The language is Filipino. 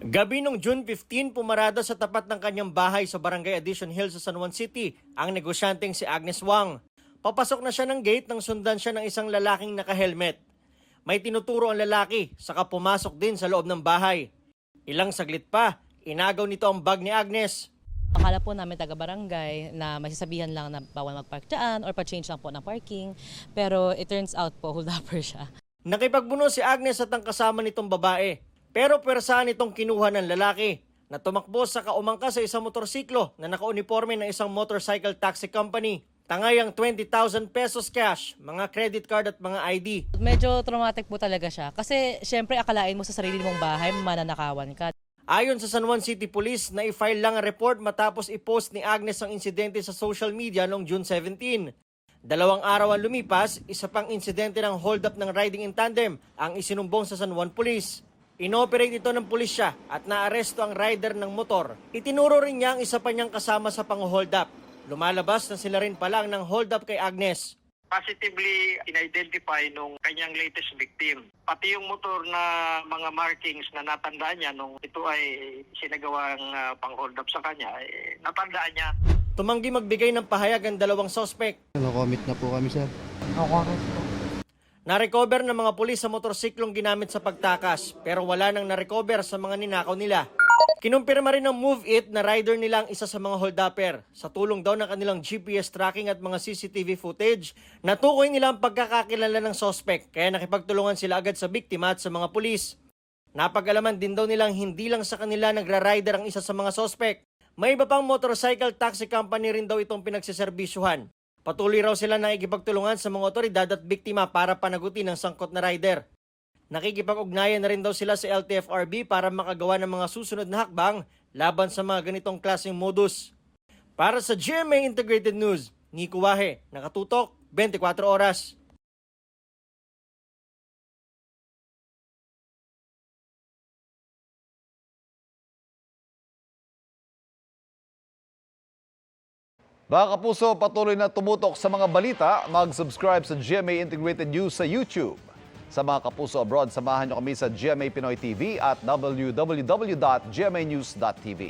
Gabi nung June 15, pumarada sa tapat ng kanyang bahay sa Barangay Addition Hills sa San Juan City ang negosyanteng si Agnes Wang. Papasok na siya ng gate nang sundan siya ng isang lalaking naka-helmet. May tinuturo ang lalaki, saka pumasok din sa loob ng bahay. Ilang saglit pa, inagaw nito ang bag ni Agnes. Akala po namin taga-barangay na masasabihan lang na bawal mag-park dyan or pa-change lang po ng parking. Pero it turns out po, hold-upper siya. Nakipagbuno si Agnes at ang kasama nitong babae. Pero pwersahan itong kinuha ng lalaki na tumakbo sa kaumangka sa isang motorsiklo na nakauniforme ng isang motorcycle taxi company. Tangayang 20,000 pesos cash, mga credit card at mga ID. Medyo traumatic po talaga siya. Kasi syempre akalain mo sa sarili mong bahay, mananakawan ka. Ayon sa San Juan City Police, na-file lang ang report matapos i-post ni Agnes ang insidente sa social media noong June 17. 2 araw ang lumipas, isa pang insidente ng hold-up ng riding in tandem ang isinumbong sa San Juan Police. Inoperate ito ng pulisya at naaresto ang rider ng motor. Itinuro rin niya ang isa pa niyang kasama sa pang-hold up. Lumalabas na sila rin palang ng hold up kay Agnes. Positively in-identify nung kanyang latest victim. Pati yung motor na mga markings na natandaan niya nung ito ay sinagawang pang-hold up sa kanya, natandaan niya. Tumanggi magbigay ng pahayag ang dalawang suspect. No-commit na po kami, sir. Na-recover ng mga pulis sa motorsiklong ginamit sa pagtakas, pero wala nang na-recover sa mga ninakaw nila. Kinumpirma rin ng Move It na rider nila ang isa sa mga hold-upper. Sa tulong daw ng kanilang GPS tracking at mga CCTV footage, natukoy nila ang pagkakakilala ng suspect, kaya nakipagtulungan sila agad sa biktima at sa mga pulis. Napag-alaman din daw nilang hindi lang sa kanila nagra-rider ang isa sa mga suspect. May iba pang motorcycle taxi company rin daw itong pinagsiserbisyuhan. Patuloy raw sila na ikipagtulungan sa mga otoridad at biktima para panagutin ang sangkot na rider. Nakikipag-ugnayan na rin daw sila sa LTFRB para makagawa ng mga susunod na hakbang laban sa mga ganitong klaseng modus. Para sa GMA Integrated News, Nico Wahe, nakatutok 24 oras. Mga kapuso, patuloy na tumutok sa mga balita. Mag-subscribe sa GMA Integrated News sa YouTube. Sa mga kapuso abroad, samahan niyo kami sa GMA Pinoy TV at www.gmanews.tv.